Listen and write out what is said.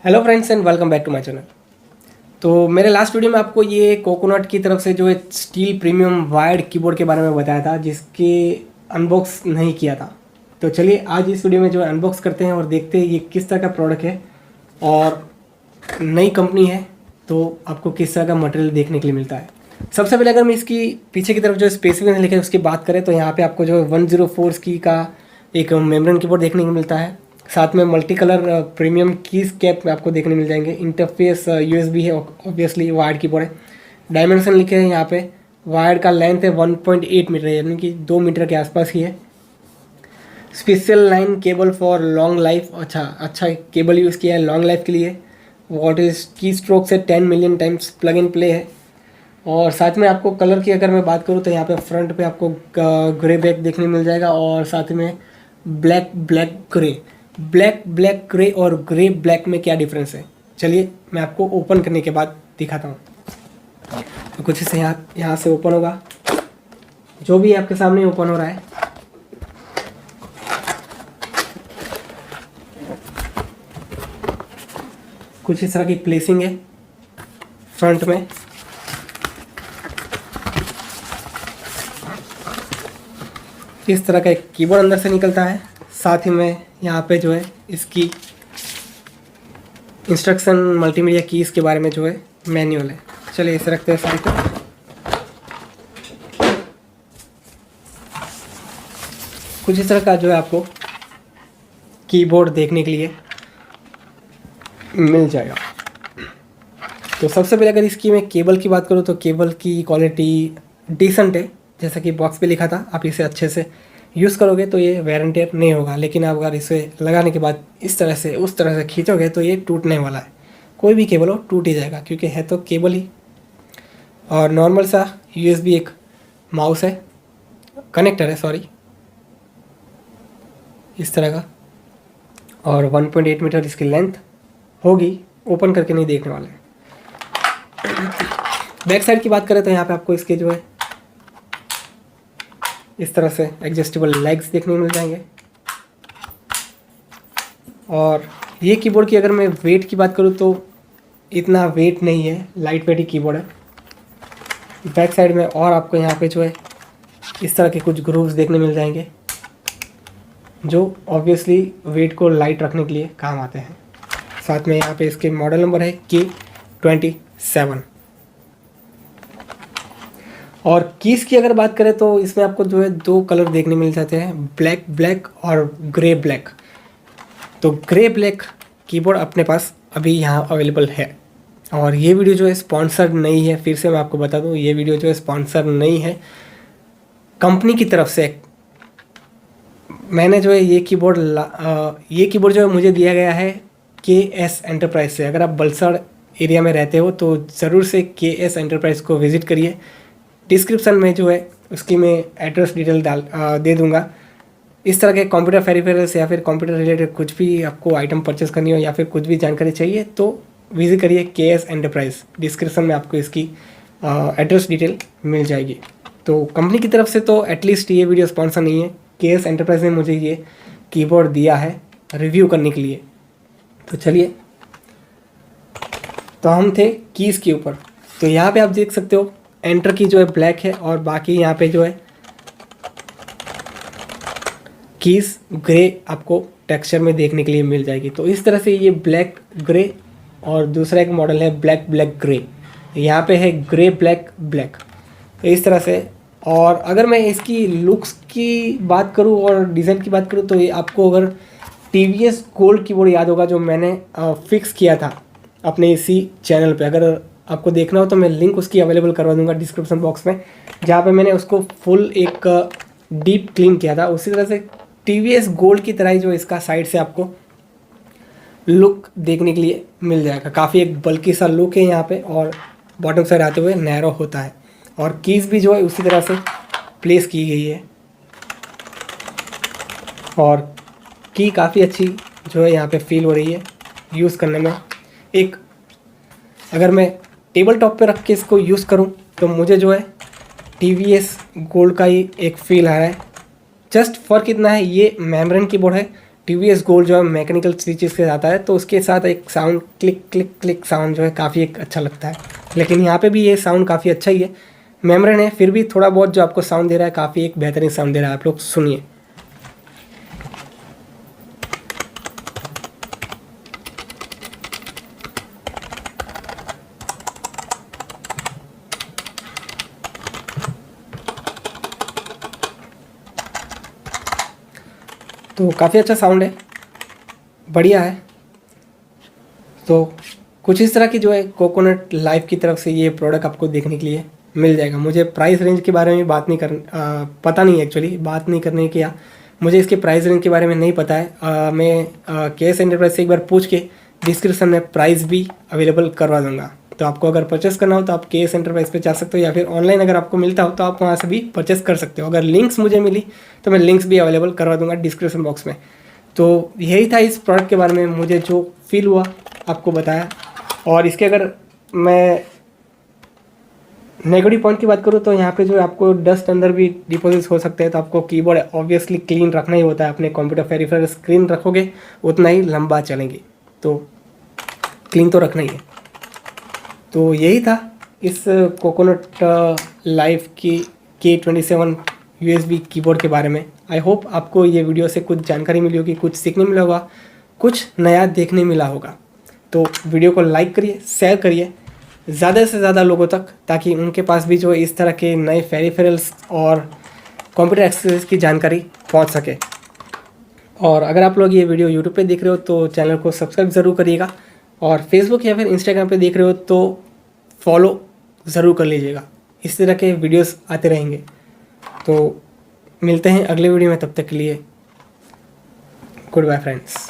Hello friends and welcome back to my channel. तो मेरे last video में आपको ये कोकोनट की तरफ से जो है स्टील प्रीमियम वायर्ड कीबोर्ड के बारे में बताया था, जिसके अनबॉक्स नहीं किया था। तो चलिए आज इस वीडियो में जो है अनबॉक्स करते हैं और देखते हैं ये किस तरह का प्रोडक्ट है और नई कंपनी है तो आपको किस तरह का मटेरियल देखने के लिए मिलता है। सबसे पहले अगर मैं इसकी पीछे की तरफ जो स्पेसिफिकेशन लिखे उसकी बात करें तो यहाँ पे आपको जो है 104 की का एक मेम्ब्रेन कीबोर्ड देखने को मिलता है। साथ में multi colour premium keys cap आपको देखने मिल जाएंगे। इंटरफेस यूएसबी है, ऑब्वियसली वायर्ड कीबोर्ड है। डायमेंशन लिखे हैं यहाँ पे। वायर्ड का लेंथ है 1.8 मीटर, यानी कि 2 मीटर के आसपास ही है। Special line cable for long life, अच्छा केबल यूज़ किया है लॉन्ग लाइफ के लिए। वॉट इज की स्ट्रोक से 10 million times plug in play है। और साथ में आपको कलर की अगर मैं बात करूँ तो यहाँ पे फ्रंट पे आपको ग्रे बैक देखने मिल जाएगा और साथ में ब्लैक ग्रे और ग्रे ब्लैक में क्या डिफरेंस है, चलिए मैं आपको ओपन करने के बाद दिखाता हूँ। तो कुछ इसे यहाँ से ओपन होगा, जो भी आपके सामने ओपन हो रहा है। कुछ इस तरह की प्लेसिंग है फ्रंट में। इस तरह का एक कीबोर्ड अंदर से निकलता है। साथ ही में यहाँ पे जो है इसकी इंस्ट्रक्शन मल्टीमीडिया कीज़ के बारे में जो है मैनुअल है। चलिए इसे रखते हैं साइड पे। कुछ इस तरह का जो है आपको कीबोर्ड देखने के लिए मिल जाएगा। तो सबसे पहले अगर इसकी मैं केबल की बात करूँ तो केबल की क्वालिटी डिसेंट है। जैसा कि बॉक्स पे लिखा था, आप इसे अच्छे से यूज़ करोगे तो ये वेयर एंड टेयर नहीं होगा, लेकिन आप अगर इसे लगाने के बाद इस तरह से उस तरह से खींचोगे तो ये टूटने वाला है। कोई भी केबल हो टूट ही जाएगा, क्योंकि है तो केबल ही। और नॉर्मल सा यूएसबी एक माउस है, कनेक्टर है सॉरी, इस तरह का। और 1.8 मीटर इसकी लेंथ होगी। ओपन करके नहीं देखने वाले। बैक साइड की बात करें तो यहाँ पे आपको इसके जो है इस तरह से एडजस्टेबल लेग्स देखने को मिल जाएंगे। और ये कीबोर्ड की अगर मैं वेट की बात करूँ तो इतना वेट नहीं है, लाइट वेट ही कीबोर्ड है। बैक साइड में और आपको यहाँ पे जो है इस तरह के कुछ ग्रूव्स देखने मिल जाएंगे, जो ऑब्वियसली वेट को लाइट रखने के लिए काम आते हैं। साथ में यहाँ पे इसके मॉडल नंबर है K27। और कीज की अगर बात करें तो इसमें आपको जो है 2 कलर देखने मिल जाते हैं, ब्लैक और ग्रे ब्लैक। तो ग्रे ब्लैक कीबोर्ड अपने पास अभी यहाँ अवेलेबल है। और ये वीडियो जो है स्पॉन्सर्ड नहीं है, फिर से मैं आपको बता दूँ, ये वीडियो जो है स्पॉन्सर नहीं है। कंपनी की तरफ से मैंने जो है ये कीबोर्ड जो है मुझे दिया गया है KS एंटरप्राइज से। अगर आप बलसाड़ एरिया में रहते हो तो ज़रूर से KS एंटरप्राइज को विज़िट करिए। डिस्क्रिप्शन में जो है उसकी मैं एड्रेस डिटेल दे दूंगा। इस तरह के कंप्यूटर पेरिफेरल्स या फिर कंप्यूटर रिलेटेड कुछ भी आपको आइटम परचेस करनी हो या फिर कुछ भी जानकारी चाहिए तो विजिट करिए KS एंटरप्राइज। डिस्क्रिप्शन में आपको इसकी एड्रेस डिटेल मिल जाएगी। तो कंपनी की तरफ से तो एटलीस्ट ये वीडियो स्पॉन्सर नहीं है। KS एंटरप्राइज ने मुझे ये कीबोर्ड दिया है रिव्यू करने के लिए। तो चलिए, तो हम थे कीज़ के ऊपर। तो यहाँ पे आप देख सकते हो एंटर की जो है ब्लैक है और बाकी यहाँ पे जो है कीज ग्रे आपको टेक्सचर में देखने के लिए मिल जाएगी। तो इस तरह से ये ब्लैक ग्रे और दूसरा एक मॉडल है ब्लैक ग्रे। यहाँ पे है ग्रे ब्लैक। तो इस तरह से। और अगर मैं इसकी लुक्स की बात करूँ और डिज़ाइन की बात करूँ तो ये आपको अगर TVS गोल्ड कीबोर्ड याद होगा जो मैंने फिक्स किया था अपने इसी चैनल पे, अगर आपको देखना हो तो मैं लिंक उसकी अवेलेबल करवा दूंगा डिस्क्रिप्शन बॉक्स में, जहाँ पे मैंने उसको फुल एक डीप क्लीन किया था। उसी तरह से TVS गोल्ड की तरह ही जो इसका साइड से आपको लुक देखने के लिए मिल जाएगा। काफ़ी एक बल्कि सा लुक है यहाँ पे और बॉटम साइड आते हुए नैरो होता है। और कीज़ भी जो है उसी तरह से प्लेस की गई है और की काफ़ी अच्छी जो है यहाँ पे फील हो रही है यूज़ करने में। एक अगर मैं टेबल टॉप पे रख के इसको यूज़ करूं तो मुझे जो है TVS गोल्ड का ही एक फील आ रहा है। जस्ट फ़र्क इतना है, ये मेम्ब्रेन कीबोर्ड है, TVS गोल्ड जो है मैकेनिकल स्विचेस के साथ आता है, तो उसके साथ एक sound click click click sound जो है काफ़ी एक अच्छा लगता है। लेकिन यहाँ पे भी ये साउंड काफ़ी अच्छा ही है, मेमरन है, फिर भी थोड़ा बहुत जो आपको साउंड दे रहा है काफ़ी एक बेहतरीन साउंड दे रहा है। आप लोग सुनिए। तो काफ़ी अच्छा साउंड है, बढ़िया है। तो कुछ इस तरह की जो है कोकोनट लाइफ की तरफ से ये प्रोडक्ट आपको देखने के लिए मिल जाएगा। मुझे प्राइस रेंज के बारे में बात नहीं पता नहीं, एक्चुअली बात नहीं करने की, मुझे इसके प्राइस रेंज के बारे में नहीं पता है। मैं KS एंटरप्राइज से एक बार पूछ के डिस्क्रिप्शन में प्राइस भी अवेलेबल करवा दूँगा। तो आपको अगर परचेस करना हो तो आप KS एंटरप्राइज पे जा सकते हो, या फिर ऑनलाइन अगर आपको मिलता हो तो आप वहाँ से भी परचेस कर सकते हो। अगर लिंक्स मुझे मिली तो मैं लिंक्स भी अवेलेबल करवा दूँगा डिस्क्रिप्शन बॉक्स में। तो यही था इस प्रोडक्ट के बारे में मुझे जो फील हुआ आपको बताया। और इसके अगर मैं नेगेटिव पॉइंट की बात करूँ तो यहाँ पे जो आपको डस्ट अंदर भी डिपॉजिट हो सकते हैं, तो आपको कीबोर्ड ऑब्वियसली क्लीन रखना ही होता है। अपने कंप्यूटर पेरिफेरल स्क्रीन रखोगे उतना ही लंबा चलेंगे, तो क्लीन तो रखना ही है। तो यही था इस कोकोनट लाइफ की K27 USB कीबोर्ड के बारे में। आई होप आपको ये वीडियो से कुछ जानकारी मिली होगी, कुछ सीखने मिला होगा, कुछ नया देखने मिला होगा। तो वीडियो को लाइक करिए, शेयर करिए ज़्यादा से ज़्यादा लोगों तक, ताकि उनके पास भी जो इस तरह के नए पेरिफेरल्स और कंप्यूटर एक्सेसरीज की जानकारी पहुंच सके। और अगर आप लोग ये वीडियो यूट्यूब पे देख रहे हो तो चैनल को सब्सक्राइब ज़रूर करिएगा, और फेसबुक या फिर इंस्टाग्राम पे देख रहे हो तो फॉलो ज़रूर कर लीजिएगा। इस तरह के वीडियोस आते रहेंगे। तो मिलते हैं अगले वीडियो में, तब तक के लिए गुड बाय फ्रेंड्स।